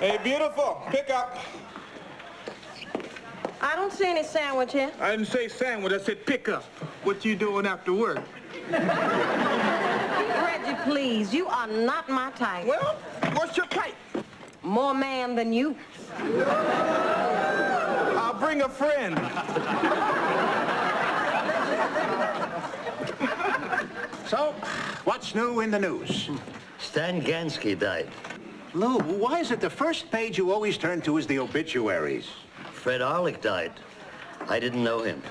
Hey, beautiful, pick up. I don't see any sandwich here. I didn't say sandwich, I said pick up. What you doing after work? Reggie, please, you are not my type. Well, what's your type? More man than you. I'll bring a friend. So, what's new in the news? Stan Gansky died. Lou, why is it the first page you always turn to is the obituaries? Fred Arlick died. I didn't know him.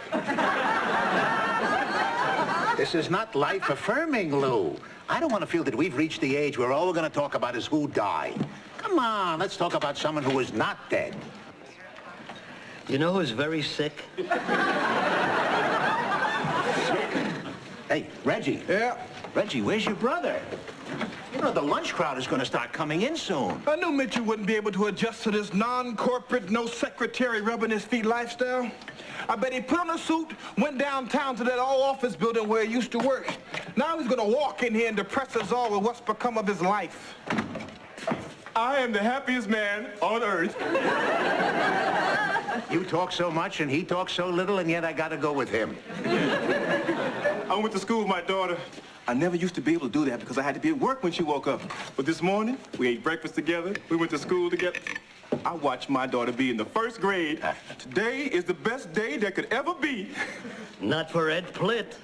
This is not life-affirming, Lou. I don't want to feel that we've reached the age where all we're going to talk about is who died. Come on, let's talk about someone who is not dead. You know who's very sick? Hey, Reggie. Yeah? Reggie, where's your brother? You know, the lunch crowd is going to start coming in soon. I knew Mitchell wouldn't be able to adjust to this non-corporate, no secretary rubbing his feet lifestyle. I bet he put on a suit, went downtown to that old office building where he used to work. Now he's gonna walk in here and depress us all with what's become of his life. I am the happiest man on earth. You talk so much and he talks so little, and yet I gotta go with him. I went to school with my daughter. I never used to be able to do that because I had to be at work when she woke up. But this morning, we ate breakfast together, we went to school together. I watched my daughter be in the first grade. Today is the best day there could ever be. Not for Ed Plitt.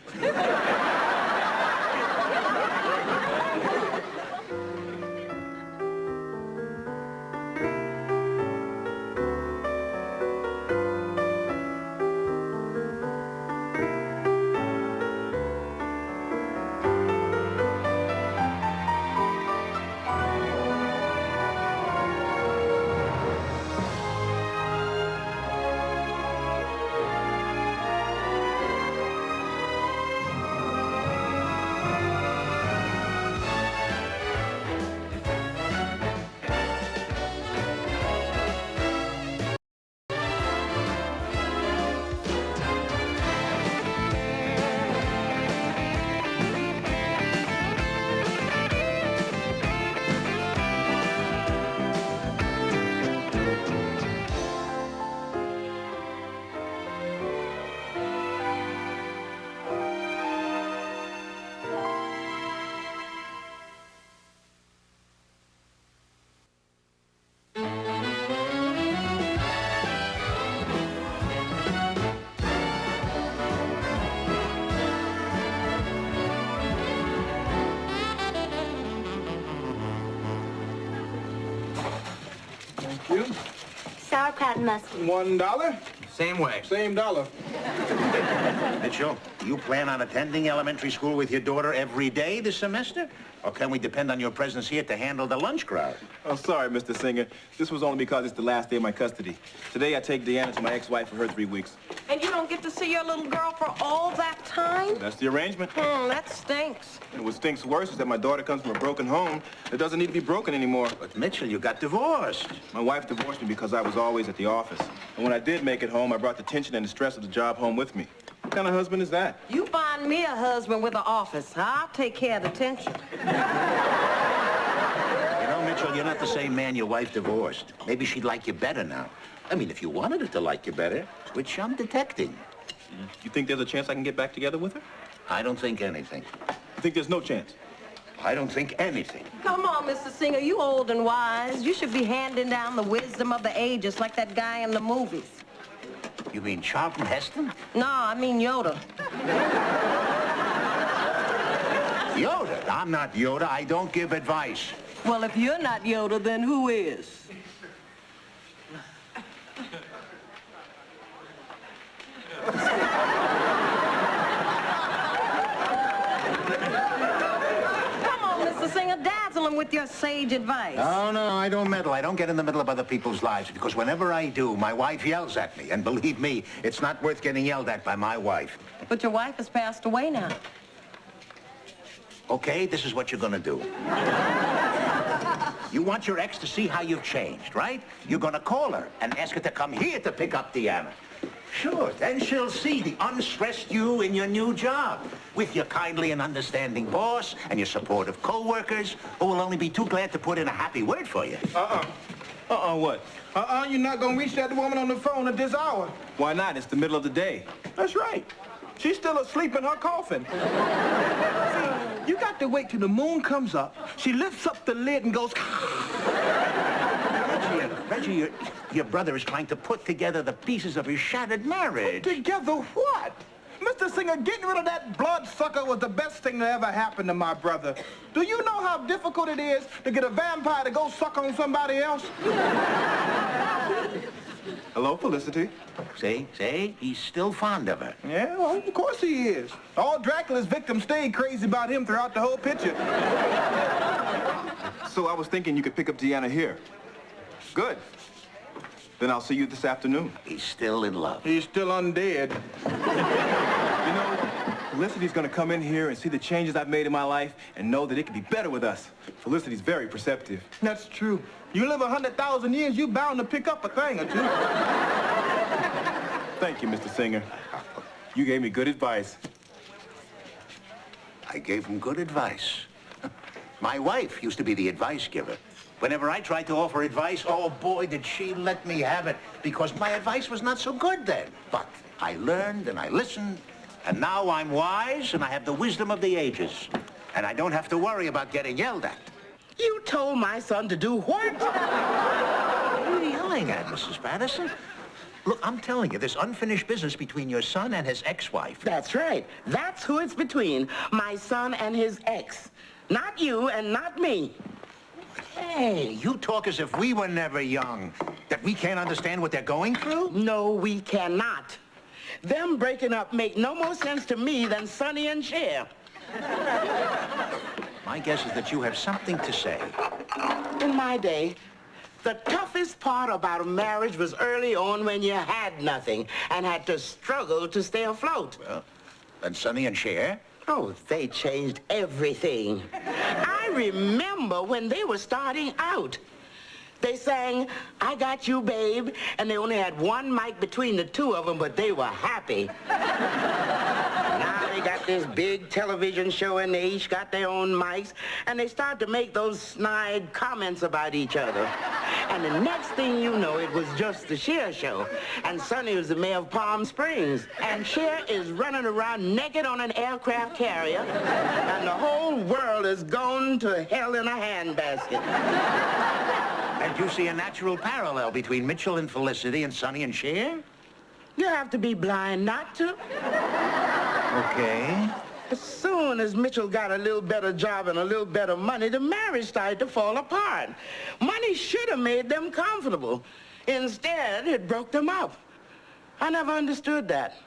You? Sauerkraut and mustard. $1. Same way. Same dollar. Mitchell, do you plan on attending elementary school with your daughter every day this semester? Or can we depend on your presence here to handle the lunch crowd? Oh, sorry, Mr. Singer. This was only because it's the last day of my custody. Today, I take Deanna to my ex-wife for her 3 weeks. And you don't get to see your little girl for all that time? That's the arrangement. That stinks. And what stinks worse is that my daughter comes from a broken home that doesn't need to be broken anymore. But Mitchell, you got divorced. My wife divorced me because I was always at the office. And when I did make it home, I brought the tension and the stress of the job home with me. What kind of husband is that? You find me a husband with an office. I'll take care of the tension. You know, Mitchell, you're not the same man your wife divorced. Maybe she'd like you better now. I mean, if you wanted her to like you better, which I'm detecting. You think there's a chance I can get back together with her? I don't think anything. You think there's no chance? I don't think anything. Come on, Mr. Singer, you old and wise. You should be handing down the wisdom of the ages like that guy in the movies. You mean Charlton Heston? No, I mean Yoda. Yoda? I'm not Yoda. I don't give advice. Well, if you're not Yoda, then who is? Dazzle him with your sage advice. Oh, no, I don't meddle. I don't get in the middle of other people's lives, because whenever I do, my wife yells at me. And believe me, it's not worth getting yelled at by my wife. But your wife has passed away now. Okay, this is what you're gonna do. You want your ex to see how you've changed, right? You're gonna call her and ask her to come here to pick up Deanna. Sure, then she'll see the unstressed you in your new job, with your kindly and understanding boss and your supportive co-workers, who will only be too glad to put in a happy word for you. What? You're not gonna reach that woman on the phone at this hour. Why not? It's the middle of the day. That's right. She's still asleep in her coffin. See, you got to wait till the moon comes up. She lifts up the lid and goes... Reggie, your brother is trying to put together the pieces of his shattered marriage. Put together what? Mr. Singer, getting rid of that bloodsucker was the best thing that ever happened to my brother. Do you know how difficult it is to get a vampire to go suck on somebody else? Hello, Felicity. See? He's still fond of her. Yeah, well, of course he is. All Dracula's victims stayed crazy about him throughout the whole picture. So I was thinking you could pick up Deanna here. Good. Then I'll see you this afternoon. He's still in love. He's still undead. You know, Felicity's gonna come in here and see the changes I've made in my life and know that it could be better with us. Felicity's very perceptive. That's true. You live 100,000 years, you're bound to pick up a thing or two. Thank you, Mr. Singer. You gave me good advice. I gave him good advice. My wife used to be the advice giver. Whenever I tried to offer advice, oh boy, did she let me have it, because my advice was not so good then. But I learned and I listened, and now I'm wise and I have the wisdom of the ages. And I don't have to worry about getting yelled at. You told my son to do what? What are you yelling at, Mrs. Patterson? Look, I'm telling you, there's unfinished business between your son and his ex-wife. That's right. That's who it's between, my son and his ex. Not you and not me. Hey, you talk as if we were never young. That we can't understand what they're going through? No, we cannot. Them breaking up make no more sense to me than Sonny and Cher. My guess is that you have something to say. In my day, the toughest part about a marriage was early on when you had nothing and had to struggle to stay afloat. Well, and Sonny and Cher? Oh, they changed everything. I remember when they were starting out. They sang, "I Got You, Babe," and they only had one mic between the two of them, but they were happy. Now they got this big television show, and they each got their own mics, and they start to make those snide comments about each other. And the next thing you know, it was just the Cher show, and Sonny was the mayor of Palm Springs, and Cher is running around naked on an aircraft carrier, and the whole world is gone to hell in a handbasket. And you see a natural parallel between Mitchell and Felicity and Sonny and Cher? You have to be blind not to. Okay. As soon as Mitchell got a little better job and a little better money, the marriage started to fall apart. Money should have made them comfortable. Instead, it broke them up. I never understood that.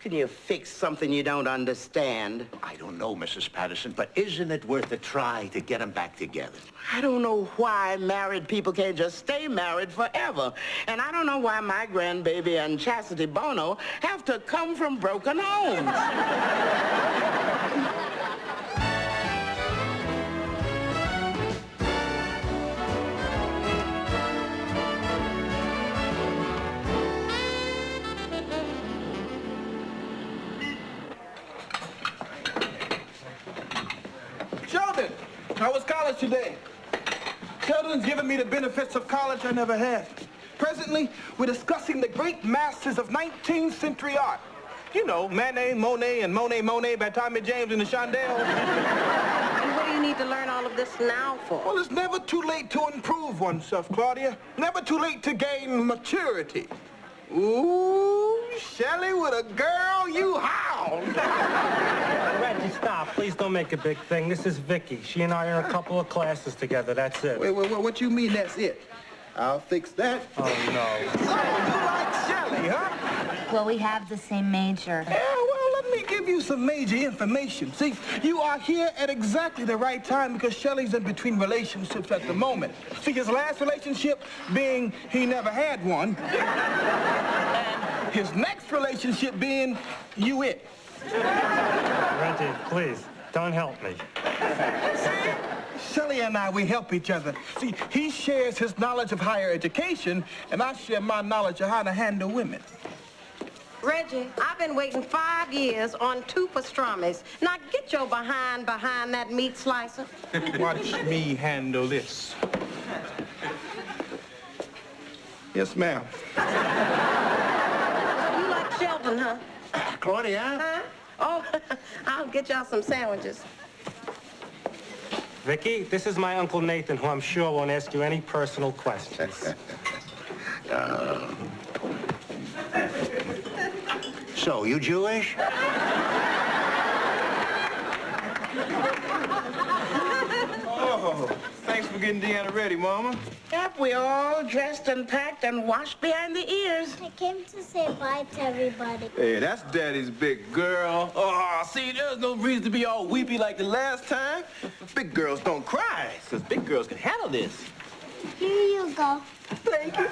Can you fix something you don't understand? I don't know, Mrs. Patterson, but isn't it worth a try to get them back together? I don't know why married people can't just stay married forever. And I don't know why my grandbaby and Chastity Bono have to come from broken homes. Sheldon, how was college today? Sheldon's giving me the benefits of college I never had. Presently, we're discussing the great masters of 19th century art. You know, Manet, Monet, and Monet by Tommy James and the Shondells. And what do you need to learn all of this now for? Well, it's never too late to improve oneself, Claudia. Never too late to gain maturity. Ooh, Shelley, with a girl, you howl. Reggie, stop. Please don't make a big thing. This is Vicky. She and I are in a couple of classes together. That's it. Wait, what you mean that's it? I'll fix that. Oh, no. So, you like Shelley, huh? Well, we have the same major. Yeah, well, let me give you some major information. See, you are here at exactly the right time because Shelley's in between relationships at the moment. See, his last relationship being he never had one. And his next relationship being you it. Reggie, please, don't help me. See? Shelley and I, we help each other. See, he shares his knowledge of higher education, and I share my knowledge of how to handle women. Reggie, I've been waiting 5 years on 2 pastrami's. Now get your behind that meat slicer. Watch me handle this. Yes, ma'am. You like Shelton, huh? Claudia? Huh? Oh, I'll get y'all some sandwiches. Vicky, this is my Uncle Nathan, who I'm sure won't ask you any personal questions. So, you Jewish? Oh, thanks for getting Deanna ready, Mama. Yep, we all dressed and packed and washed behind the ears. I came to say bye to everybody. Hey, that's Daddy's big girl. Oh, see, there's no reason to be all weepy like the last time. Big girls don't cry, because big girls can handle this. Here you go. Thank you.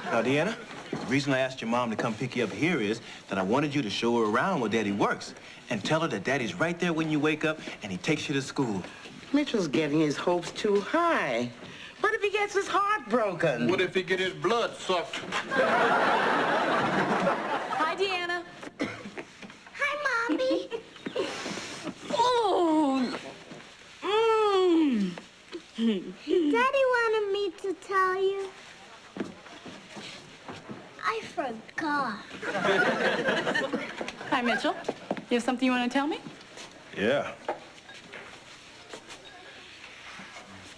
Now, Deanna, the reason I asked your mom to come pick you up here is that I wanted you to show her around where Daddy works and tell her that Daddy's right there when you wake up and he takes you to school. Mitchell's getting his hopes too high. What if he gets his heart broken? What if he get his blood sucked? Hi, Deanna. Hi, Mommy. Oh. Daddy wanted me to tell you. I forgot. Hi, Mitchell. You have something you want to tell me? Yeah.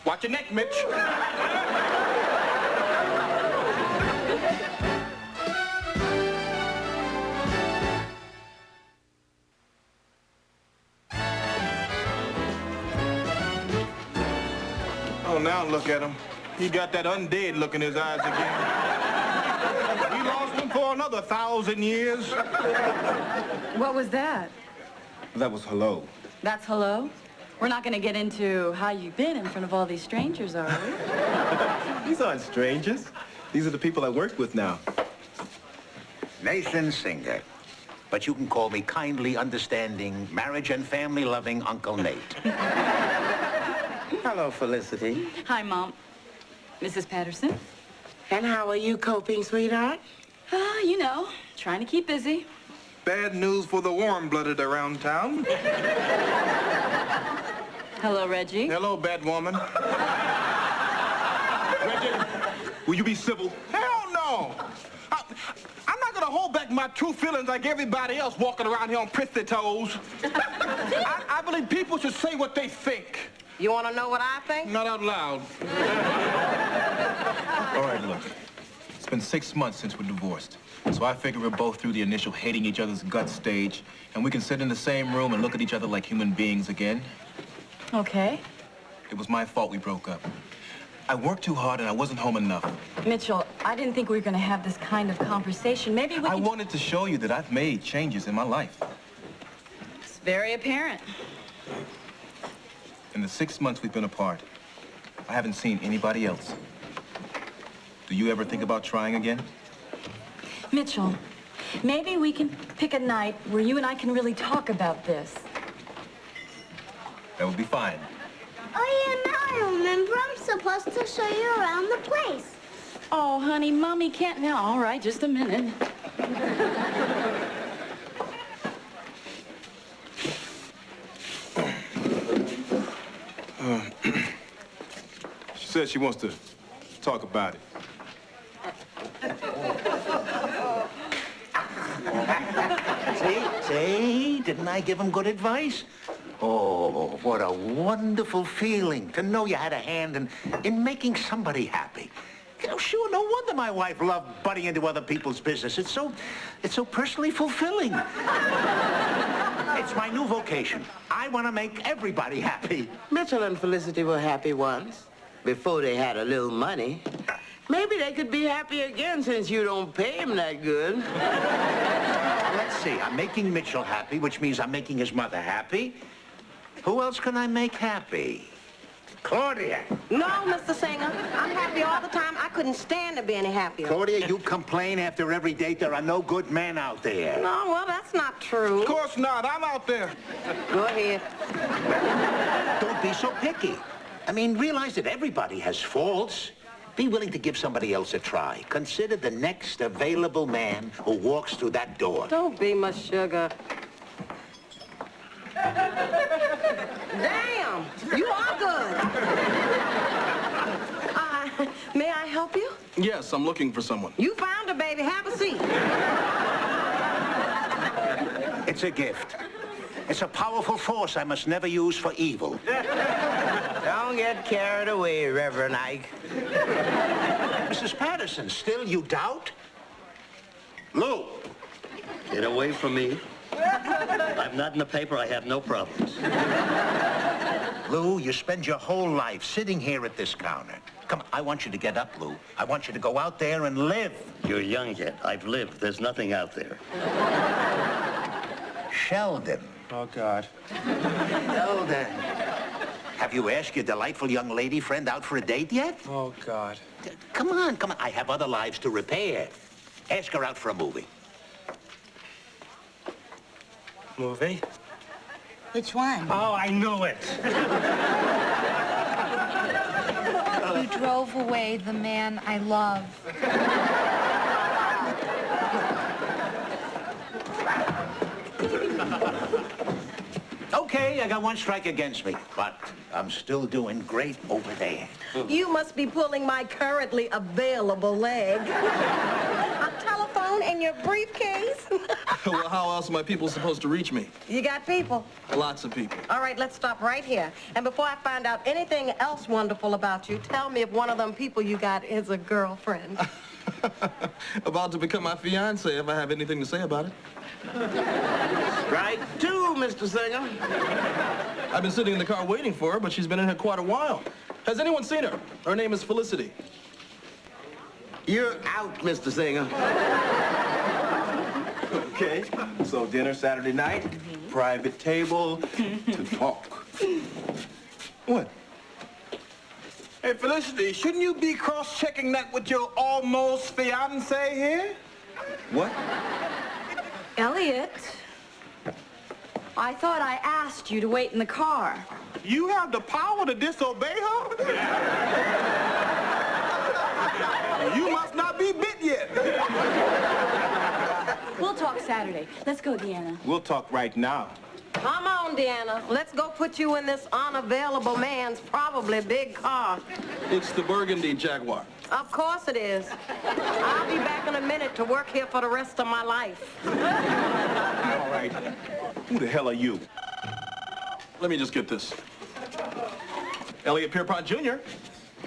Watch your neck, Mitch. Oh, now look at him. He got that undead look in his eyes again. We lost him for another 1,000 years. What was that? That was hello. That's hello? We're not going to get into how you've been in front of all these strangers, are we? These aren't strangers. These are the people I work with now. Nathan Singer. But you can call me kindly understanding, marriage and family-loving Uncle Nate. Hello, Felicity. Hi, Mom. Mrs. Patterson? And how are you coping, sweetheart? You know, trying to keep busy. Bad news for the warm-blooded around town. Hello, Reggie. Hello, bad woman. Reggie, will you be civil? Hell no! I'm not gonna hold back my true feelings like everybody else walking around here on prissy toes. I believe people should say what they think. You want to know what I think? Not out loud. All right, look. It's been 6 months since we're divorced. So I figure we're both through the initial hating each other's gut stage, and we can sit in the same room and look at each other like human beings again. Okay. It was my fault we broke up. I worked too hard and I wasn't home enough. Mitchell, I didn't think we were going to have this kind of conversation. Maybe we I can... wanted to show you that I've made changes in my life. It's very apparent. In the 6 months we've been apart, I haven't seen anybody else. Do you ever think about trying again? Mitchell, maybe we can pick a night where you and I can really talk about this. That would be fine. Oh, yeah, now I remember. I'm supposed to show you around the place. Oh, honey, Mommy can't now. All right, just a minute. She said she wants to talk about it. See? Didn't I give him good advice? Oh, what a wonderful feeling to know you had a hand in making somebody happy. You know, sure, no wonder my wife loved butting into other people's business. It's so personally fulfilling. It's my new vocation. I want to make everybody happy. Mitchell and Felicity were happy once, before they had a little money. Maybe they could be happy again since you don't pay them that good. Let's see, I'm making Mitchell happy, which means I'm making his mother happy. Who else can I make happy? Claudia. No, Mr. Singer. I'm happy all the time. I couldn't stand to be any happier. Claudia, you complain after every date there are no good men out there. No, well, that's not true. Of course not. I'm out there. Go ahead. Don't be so picky. I mean, realize that everybody has faults. Be willing to give somebody else a try. Consider the next available man who walks through that door. Don't be my sugar. Damn, you are good. May I help you? Yes, I'm looking for someone. You found her, baby. Have a seat. It's a gift. It's a powerful force I must never use for evil. Don't get carried away, Reverend Ike. Mrs. Patterson, still you doubt? Lou! Get away from me. I'm not in the paper. I have no problems. Lou, you spend your whole life sitting here at this counter. Come on, I want you to get up, Lou. I want you to go out there and live. You're young yet. I've lived. There's nothing out there. Sheldon. Oh, God. Sheldon. Have you asked your delightful young lady friend out for a date yet? Oh, God. Come on, come on. I have other lives to repair. Ask her out for a movie. Movie? Which one? Oh, I knew it. You drove away the man I love. Okay, I got one strike against me, but I'm still doing great over there. You must be pulling my currently available leg. A telephone in your briefcase? Well, how else are my people supposed to reach me? You got people? Lots of people. All right, let's stop right here. And before I find out anything else wonderful about you, tell me if one of them people you got is a girlfriend. About to become my fiancé if I have anything to say about it. Strike two, Mr. Singer. I've been sitting in the car waiting for her, but she's been in here quite a while. Has anyone seen her? Her name is Felicity. You're out, Mr. Singer. Okay, so dinner Saturday night, private table to talk. What? Hey, Felicity, shouldn't you be cross-checking that with your almost fiancé here? What? Elliot, I thought I asked you to wait in the car. You have the power to disobey her? You must not be bit yet. We'll talk Saturday. Let's go, Deanna. We'll talk right now. Come on, Deanna. Let's go put you in this unavailable man's probably big car. It's the Burgundy Jaguar. Of course it is. I'll be back in a minute to work here for the rest of my life. All right. Who the hell are you? Let me just get this. Elliot Pierpont Jr.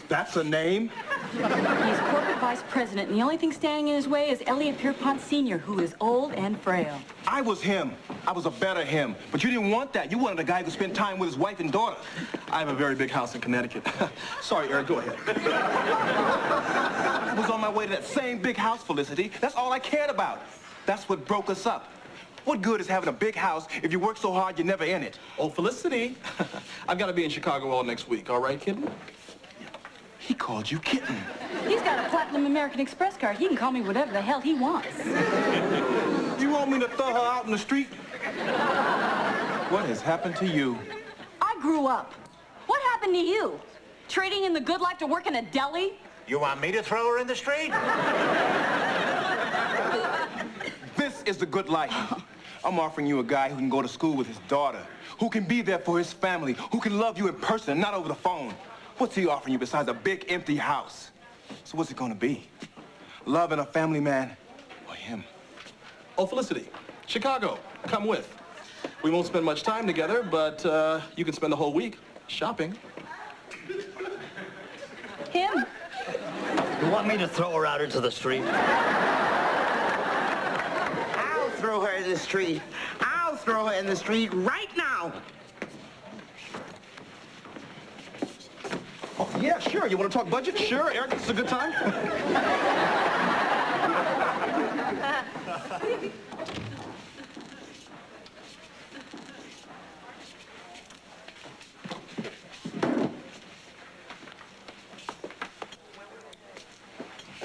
That's a name? He's corporate vice president, and the only thing standing in his way is Elliot Pierpont Sr., who is old and frail. I was him. I was a better him. But you didn't want that. You wanted a guy who could spend time with his wife and daughter. I have a very big house in Connecticut. Sorry, Eric, go ahead. I was on my way to that same big house, Felicity. That's all I cared about. That's what broke us up. What good is having a big house if you work so hard you're never in it? Oh, Felicity, I've got to be in Chicago all next week. All right, kitten? He called you kitten. He's got a platinum American Express card. He can call me whatever the hell he wants. You want me to throw her out in the street? What has happened to you? I grew up. What happened to you? Trading in the good life to work in a deli? You want me to throw her in the street? This is the good life. I'm offering you a guy who can go to school with his daughter, who can be there for his family, who can love you in person, not over the phone. What's he offering you besides a big, empty house? So what's it gonna be? Love and a family man, or him? Oh, Felicity, Chicago, come with. We won't spend much time together, but you can spend the whole week shopping. Him? You want me to throw her out into the street? I'll throw her in the street. I'll throw her in the street right now. Oh, yeah, sure. You want to talk budget? Sure, Eric, this is a good time.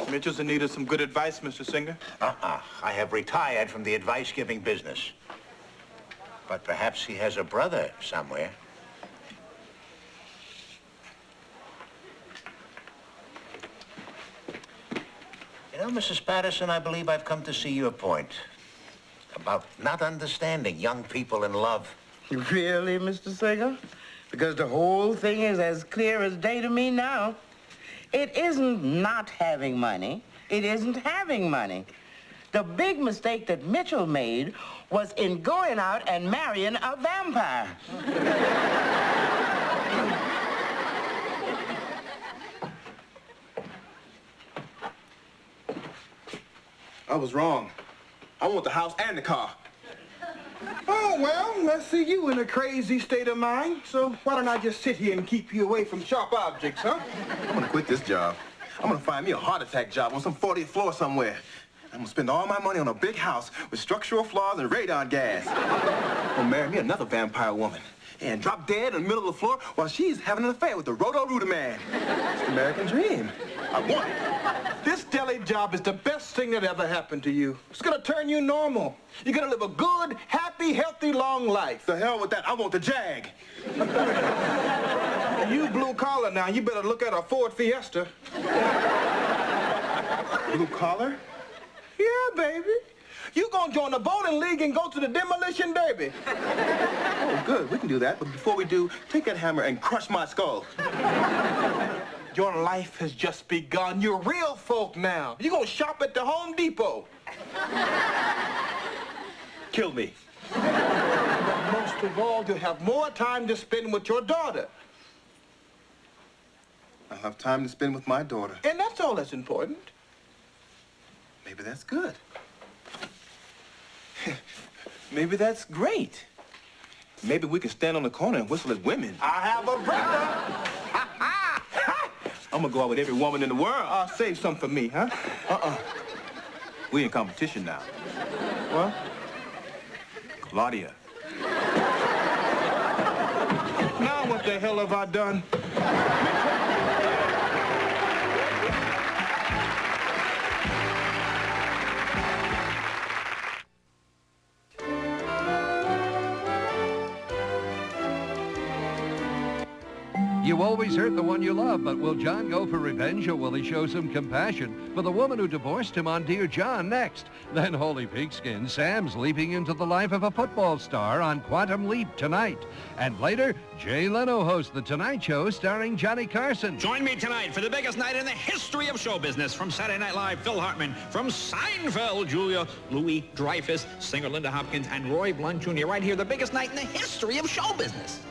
Mitchell's in need of some good advice, Mr. Singer. I have retired from the advice-giving business. But perhaps he has a brother somewhere. You know, Mrs. Patterson, I believe I've come to see your point about not understanding young people in love. Really, Mr. Singer? Because the whole thing is as clear as day to me now. It isn't not having money. It isn't having money. The big mistake that Mitchell made was in going out and marrying a vampire. I was wrong. I want the house and the car. Oh, well, let's see you in a crazy state of mind. So why don't I just sit here and keep you away from sharp objects, huh? I'm gonna quit this job. I'm gonna find me a heart attack job on some 40th floor somewhere. I'm gonna spend all my money on a big house with structural flaws and radon gas. I'm gonna marry me another vampire woman and drop dead in the middle of the floor while she's having an affair with the Roto-Rooter man. It's the American dream. I want it. This deli job is the best thing that ever happened to you. It's gonna turn you normal. You're gonna live a good, happy, healthy, long life. The hell with that. I want the Jag. And you blue collar now, you better look at a Ford Fiesta. Blue collar? Yeah, baby. You gonna join the bowling league and go to the demolition derby. Oh, good. We can do that. But before we do, take that hammer and crush my skull. Your life has just begun. You're real folk now. You're gonna shop at the Home Depot. Kill me. But most of all, you'll have more time to spend with your daughter. I'll have time to spend with my daughter. And that's all that's important. Maybe that's good. Maybe that's great. Maybe we can stand on the corner and whistle at women. I have a brother. I'm gonna go out with every woman in the world. Save some for me, huh? We in competition now. What? Claudia. Now what the hell have I done? You always hurt the one you love, but will John go for revenge or will he show some compassion for the woman who divorced him on Dear John next? Then holy pigskin, Sam's leaping into the life of a football star on Quantum Leap tonight. And later, Jay Leno hosts The Tonight Show starring Johnny Carson. Join me tonight for the biggest night in the history of show business. From Saturday Night Live, Phil Hartman. From Seinfeld, Julia Louis-Dreyfus, singer Linda Hopkins, and Roy Blunt Jr. Right here, the biggest night in the history of show business.